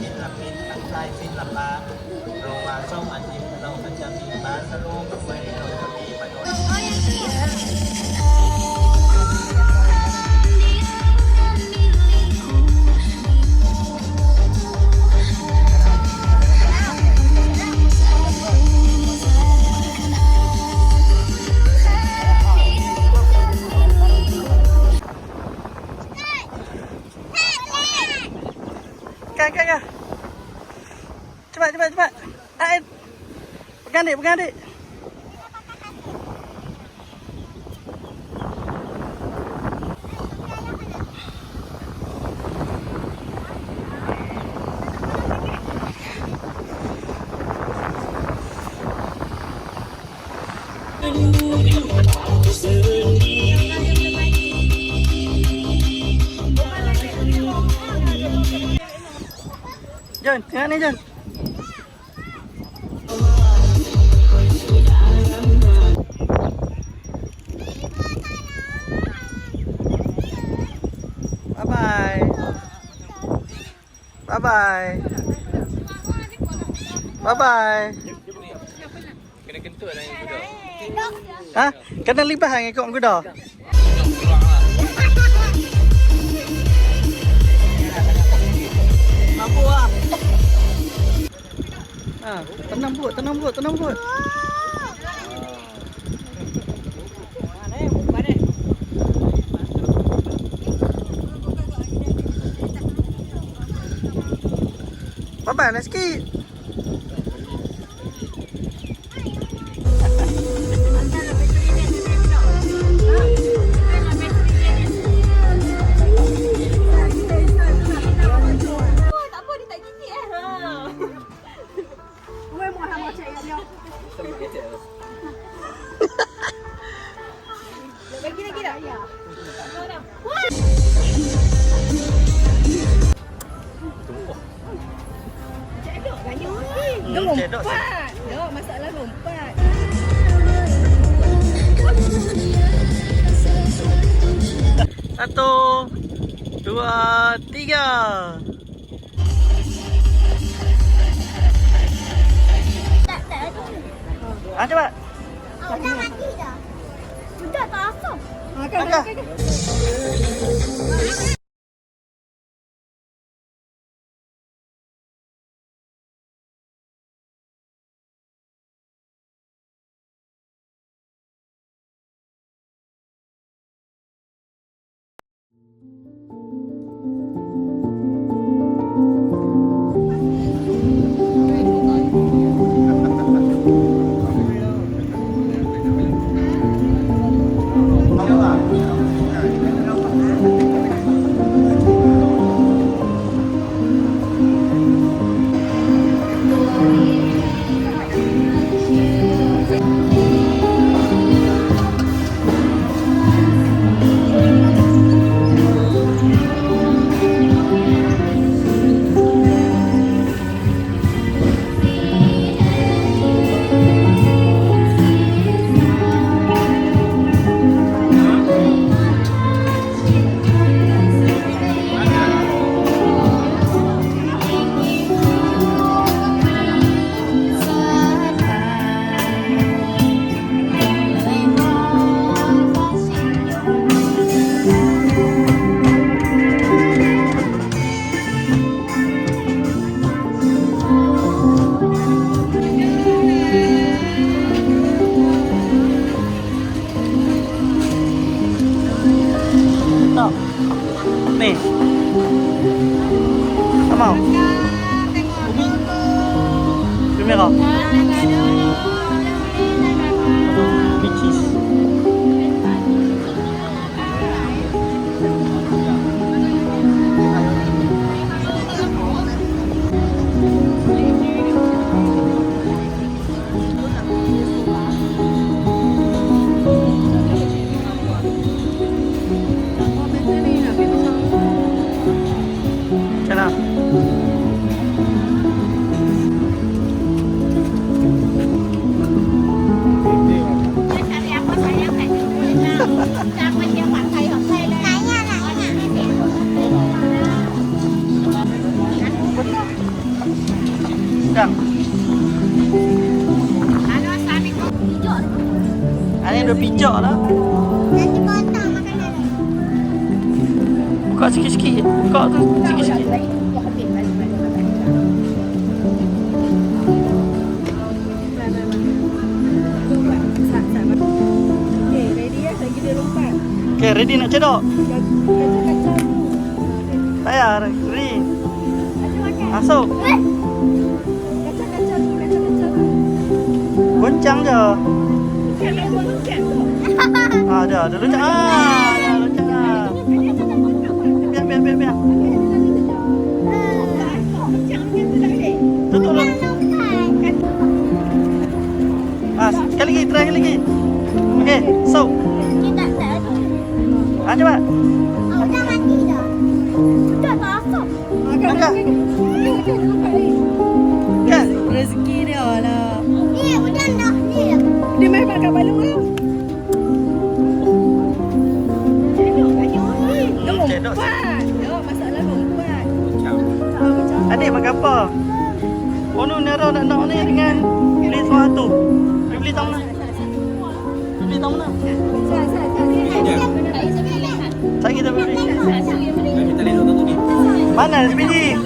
ศิลปินทั้งหลายศิลปะโรงมาส้มอันยิ้มเรามันจะมีบาสโลมไว้เราจะมีประโยชน์Kak. Cepat. Ayo. Pegang dik. John, tengah ni John. Bye-bye. Kena kentut lah yang kuda. Ha? Kena libah yang ikut kuda. Mampu ah. Ha, tenang but. Bye-bye nak sikit. Lompat. Dok, masalah lompat. Satu, dua, tiga. Tak. Cepat. Dah mati dah. Sudah tak asam. Angkat. Nih. Tak mau? Bumi merah. Bicis. Macam mana? udang. Ini ada pijak lah. Nanti kotak makanan. Buka sikit-sikit. Buka tu sikit-sikit. Okay, ready nak cedok? Tayar, ready. Masuk. Goncang je. Ada loncang. Ada loncang lah. Biar. Tutup dulu. Sekali lagi, try lagi. Okey, so. Kita tak. Coba. Dah mati dah. Dah masuk. Angkat. Kan? Rezeki dia lah. Ni udang dah ni. Dia main pakai balung lah. Cedok. Tengok masalah lompat. Adik makan apa? Oh nu Nero nak ni dengan beli sesuatu. Beli tahu mana? Beli tahu mana? Saya kita beli. Kita lihat satu ni. Mana sebiji?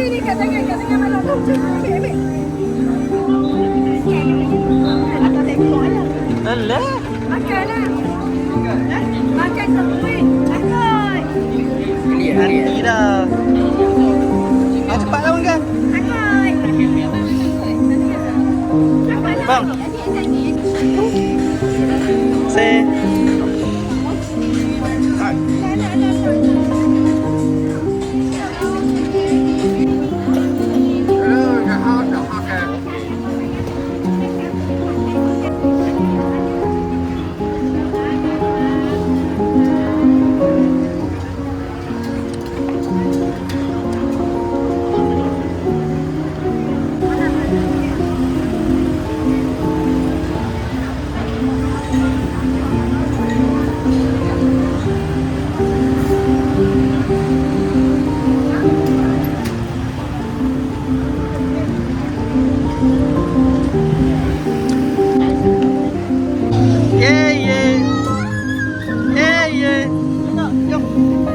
Ni katanya malam tu. Ambil. Apa tengok lah. Alah. Makan lah. Makan sampai. Makan. Hati dah. Cepat lah makan. Bang. Say.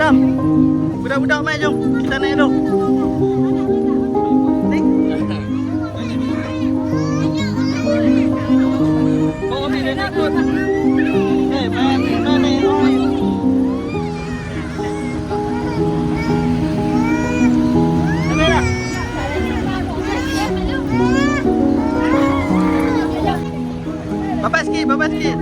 Jom. Budak-budak mai jom. Kita naik dulu. Ni. Kau ambil dia nak kot. Mana? Bapak sikit.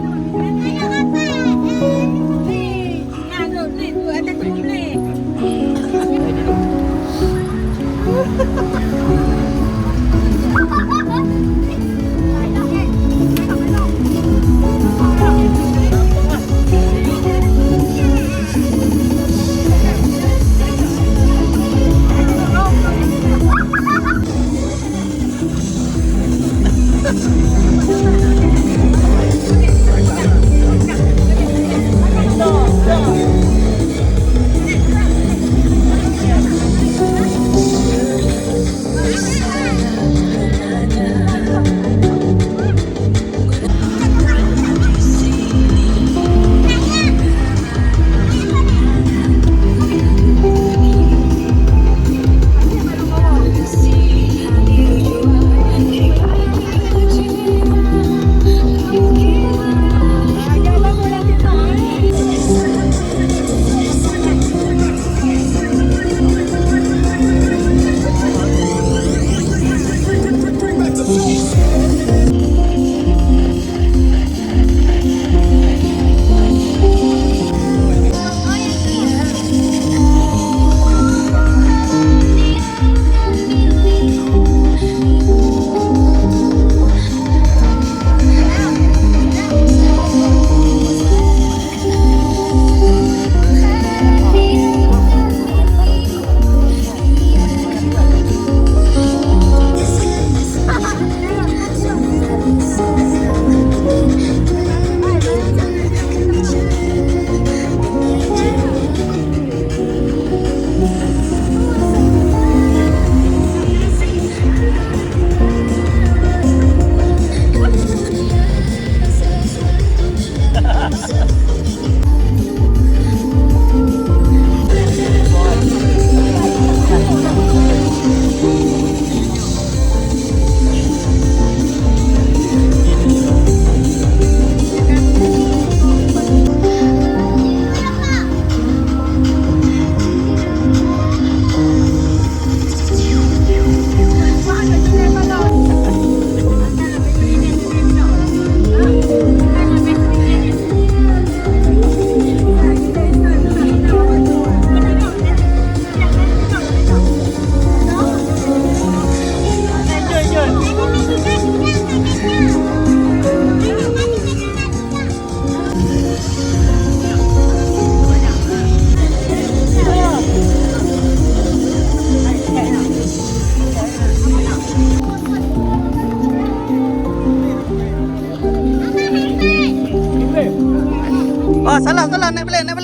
salah naik balik salah naik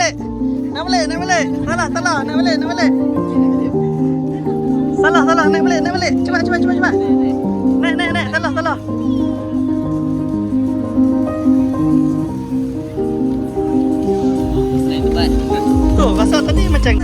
balik salah naik balik cepat naik salah tuh rasa tadi macam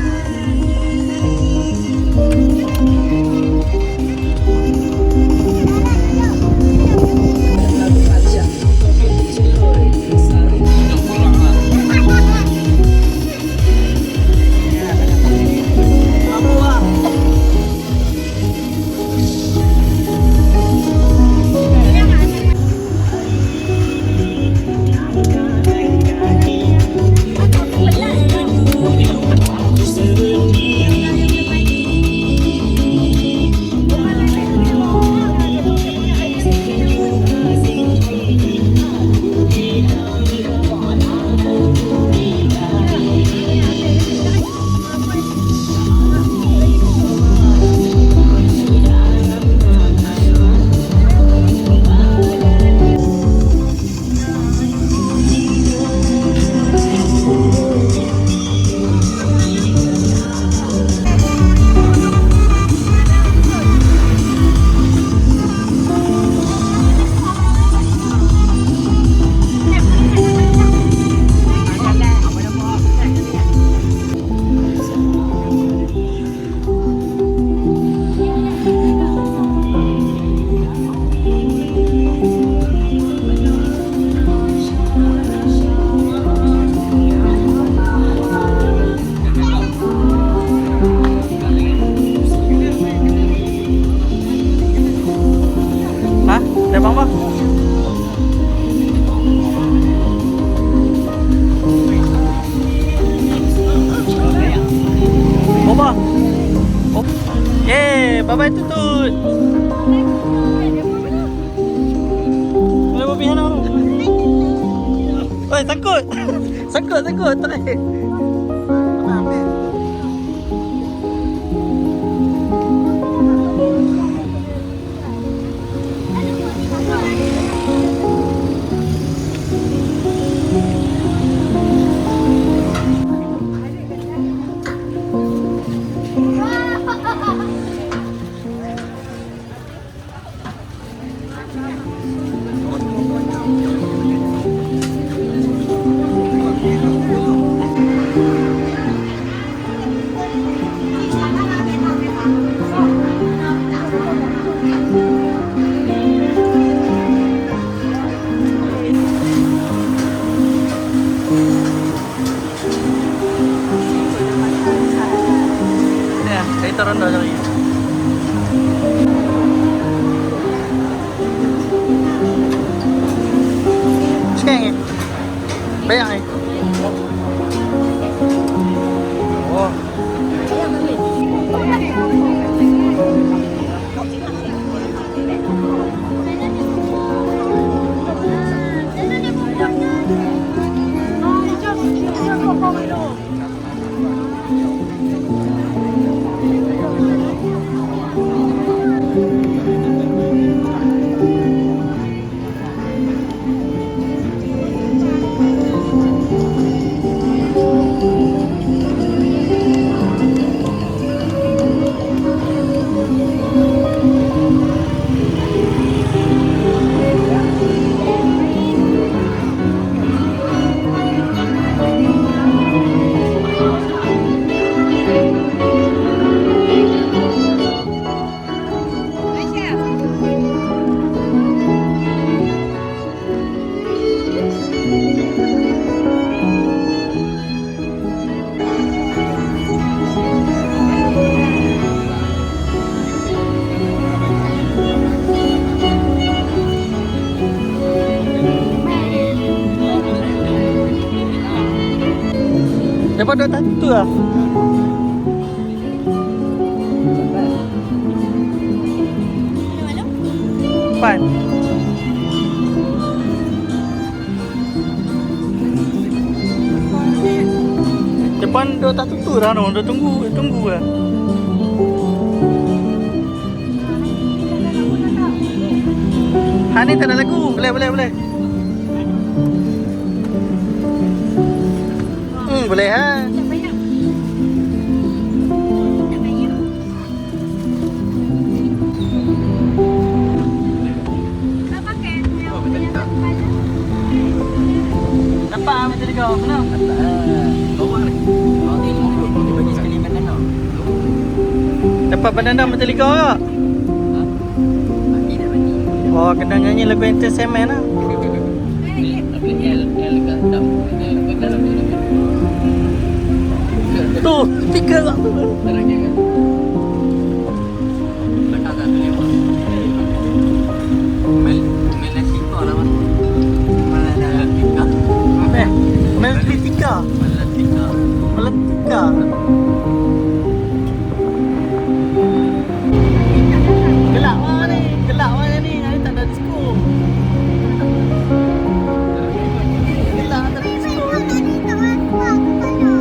bye-bye tutut. Boleh buat pihak mana? Oi, sangkut. Sangkut. Tarik. Ambil. Kita rendah lagi. Sekarang banyak ni. Oh. Dapat dua satu lah. Empat. Depan dia tak tutup dah, dia tunggu lah. Ha ni tak ada lagu. Boleh. boleh ha. Tak banyak. Tak banyak. Tak pakai yang penyakit kepala. Nampak menteri kau? Kenapa? Bawa ni. Kau tengok dulu, dia bagi sekali makan tau. Dapat bandana menteri kau ke? Mati dah mati. Oh, kena nyanyi lagu Entertainment lah. L kat dalam. L kat dalam ni. Tu, speaker kat tu. Barang dia kan. Letak kat lewat. Melatika lah mas. Melatika. Melatika. Melatika. Melatika. Gelak mana ni? Gelak mana ni? Hari tak ada disco. Gelak tak ada disco. Tadi tak masuk aku tanya.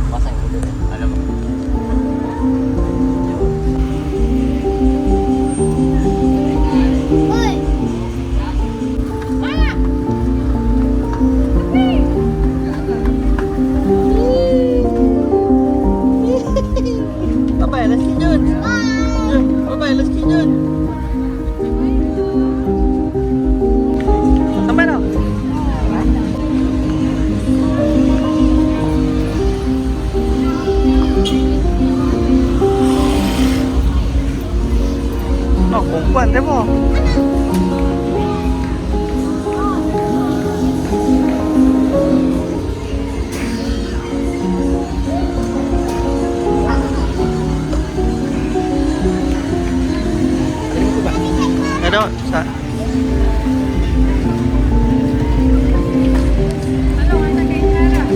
Pasang dulu. Ada apa? Oi. Bye-bye, let's get Jun. Bye-bye, let's get Jun. Sampai dah? Nak perempuan tengok. Ada tak? Tolong hantar kain sarah.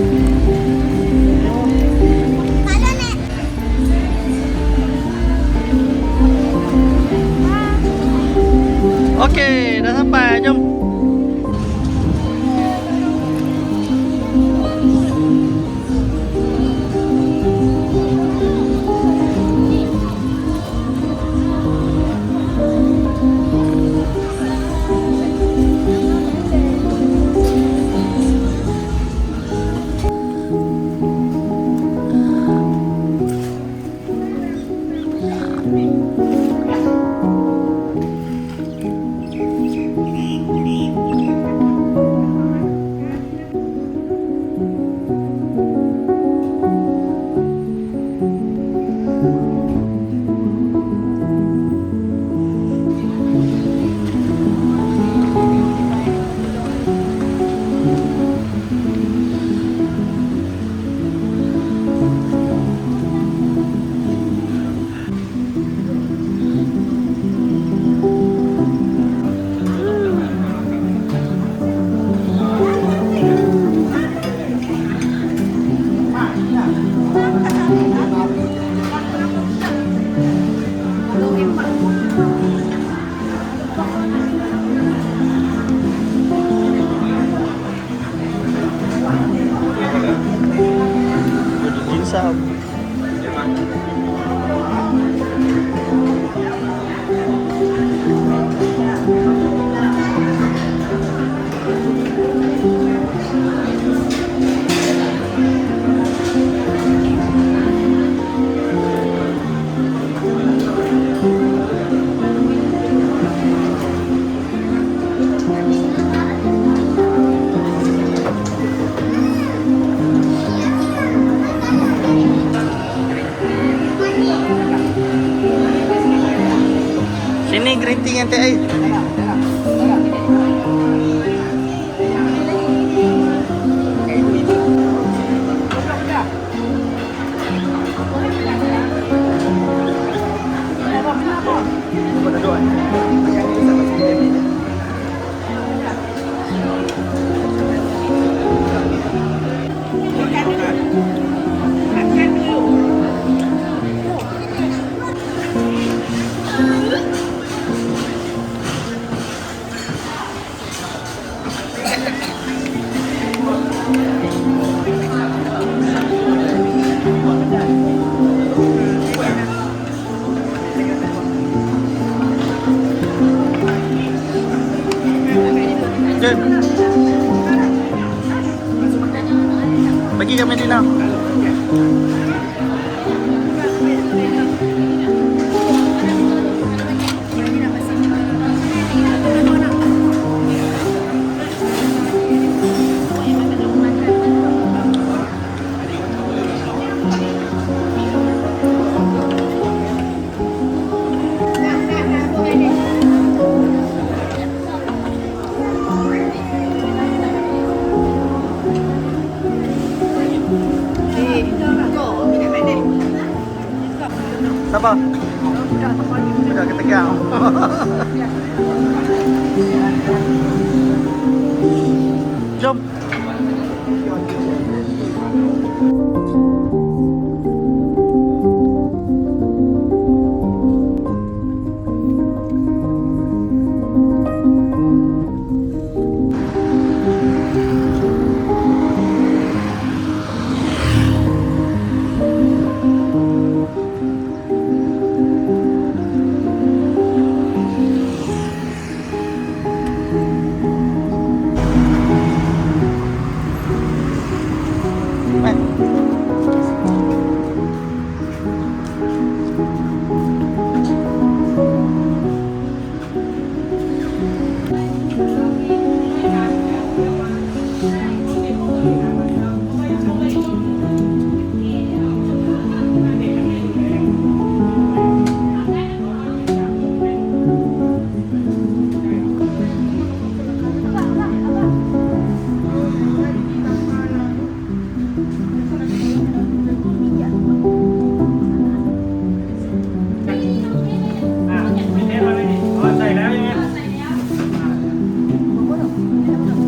Kalau nak Okey, dah sampai. Jom. Sao? Sini green tea yang teh air. Pergi ke Medina. Sabar. Budak ketegang. Jom.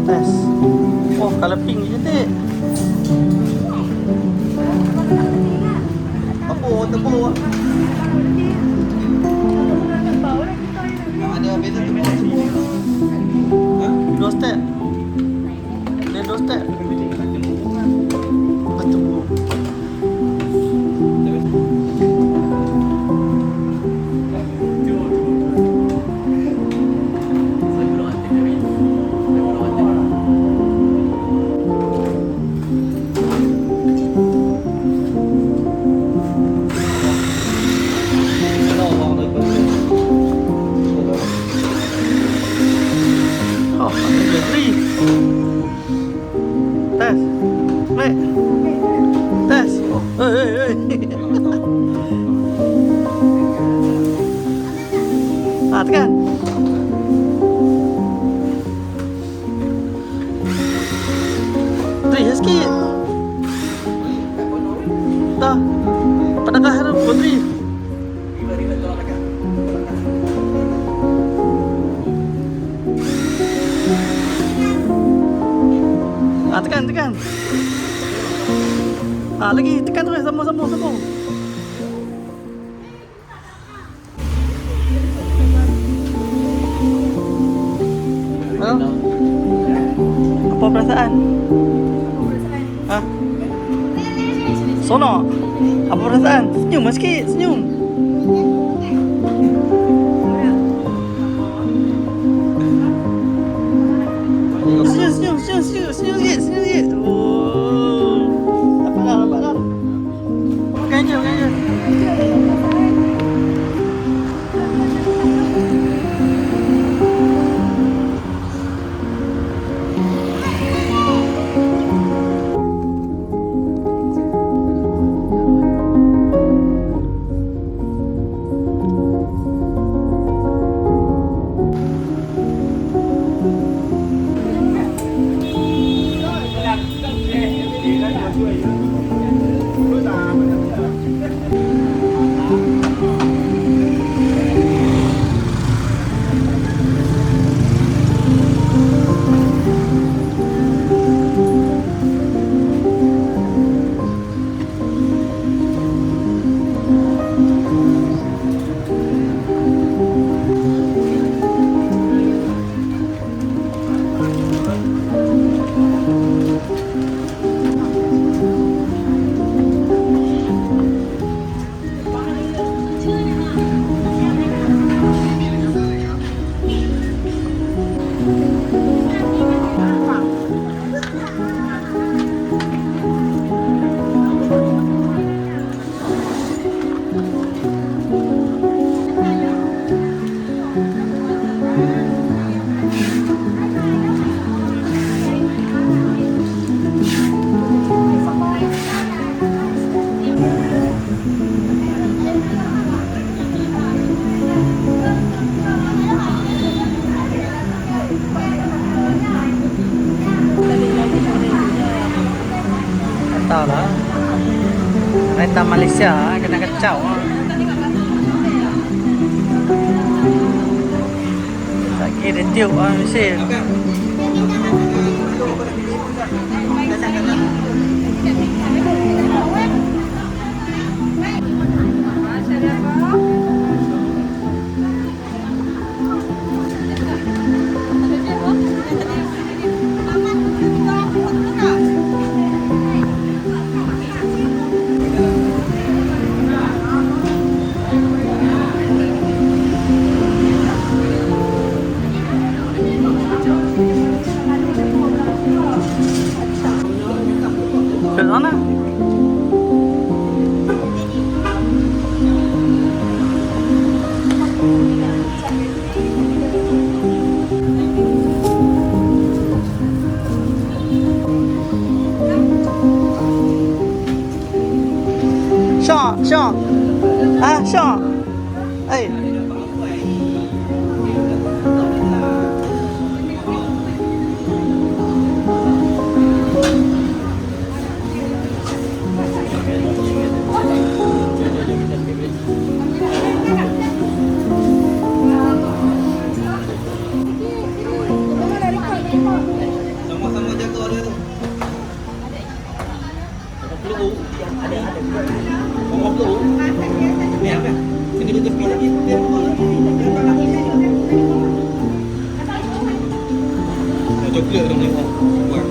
Tes. Oh, kalau pink je dek. Apa tebu? Ada beza tebu. Dua step. Dia dua step. Tebu. Tes. Mek. Tes. Hei. Tekan. Tri, sikit. Dah. Padahal harap Putri. Tekan. Lagi tekan terus sama-sama. Apa perasaan? Sono. Apa perasaan? Senyum sikit, senyum. Senyum sikit. Oh. Nampak dah. Makan je. tahu lah. Kereta Malaysia kena kacau. Lagi dia tiup mesin. Ke sana. Sean. Sean. Eh. Sama-sama jaga dia tu. Peluk. Ada. Ngomong peluk. Ni apa? Ini tepi lagi. Dia coklat dong ni. Buat.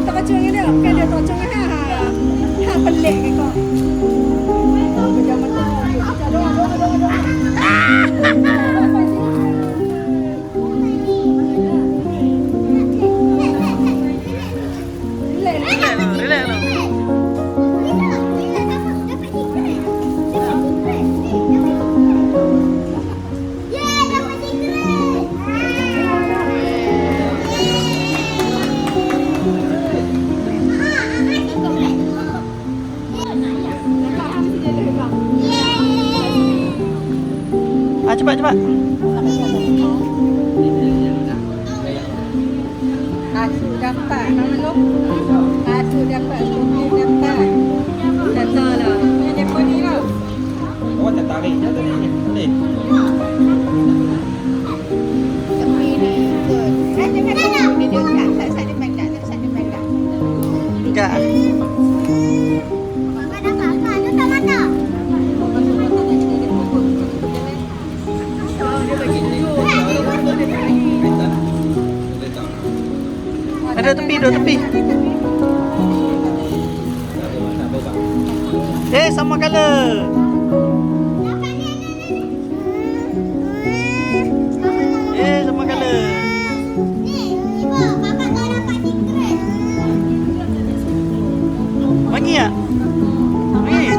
Tak baca ni dia. Kan dia tak baca ni. Ha pelik ke kau. Relax lah. Cepat. Aku dapat nama lu. Aku dapat dapat. Data lah. Dia pun ni lah. Awak tak tarik je tadi. Boleh. Tapi ni good. Saya jangan video kat saya pendek. Enggak. Ada tepi. Sama color. Sama color. Bagi ya? Bagi.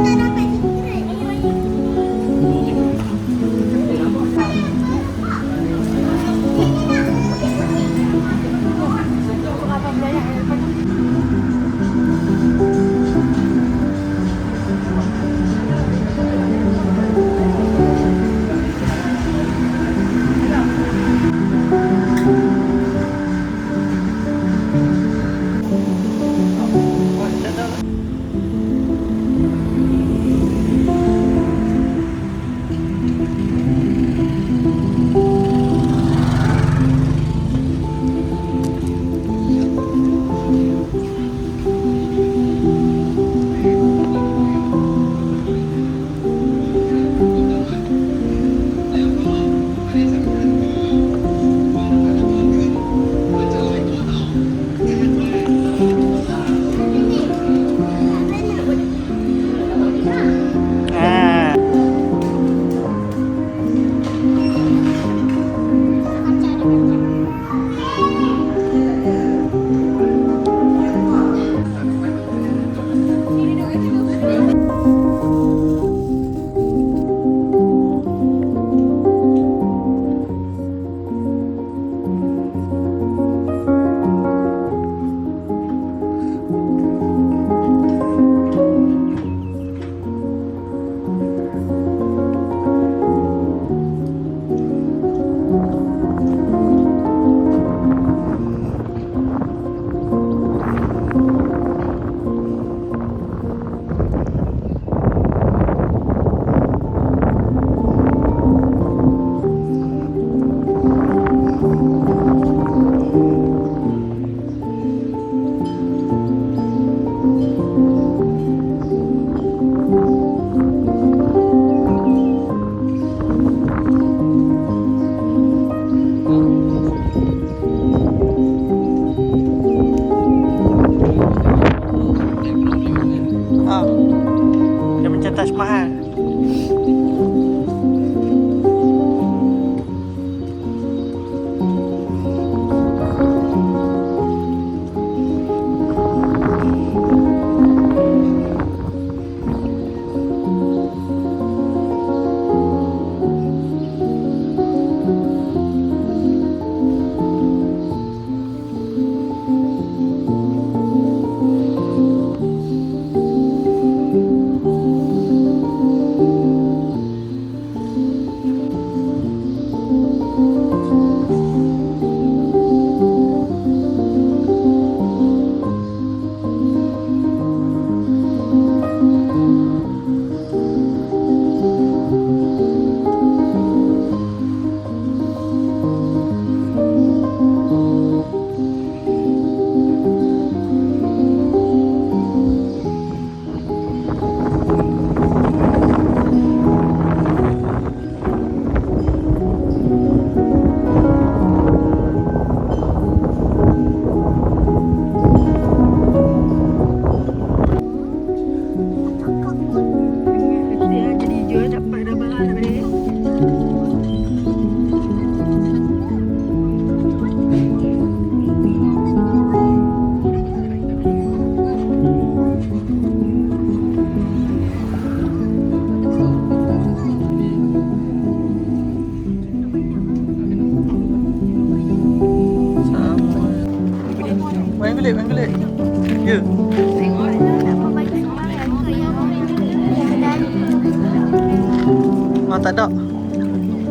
Oh, tak ada.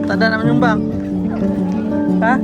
Tak ada nak menyumbang. Ha?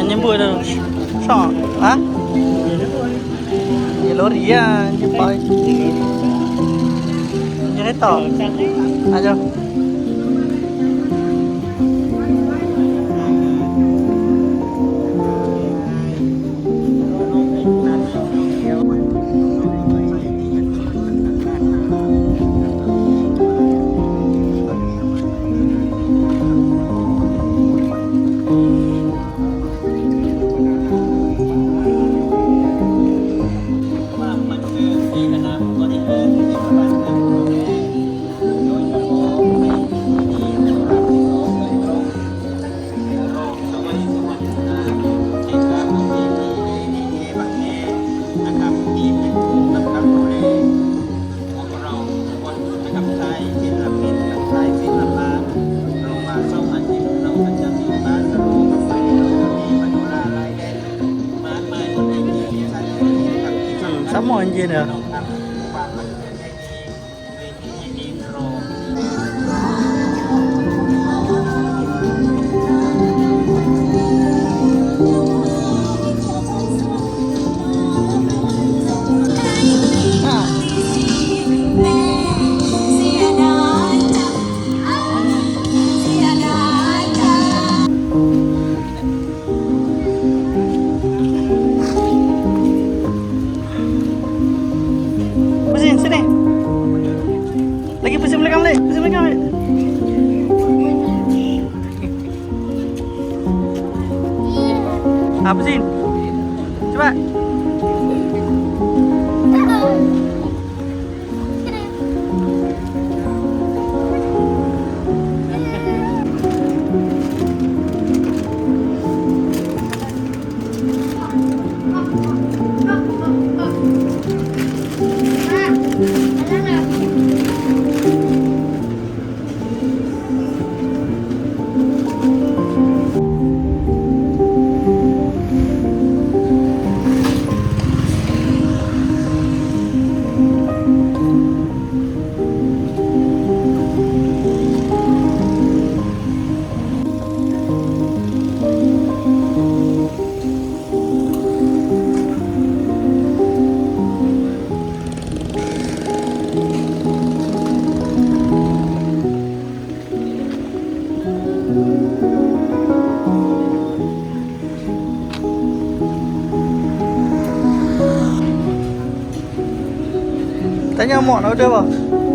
nyebut tu. Sok. Ha? Dia lori ya, jumpa. Kereta. Ayo. Hãy subscribe cho kênh Ghiền Mì Gõ để không bỏ lỡ เนาะ ต้องทำความบันเทิงให้ดีเวทีดีโรง อ่าpusing sini. Lagi pusing belakang balik, pusing belakang balik. Ah, pusing. Coba. Tanya mak nak order apa?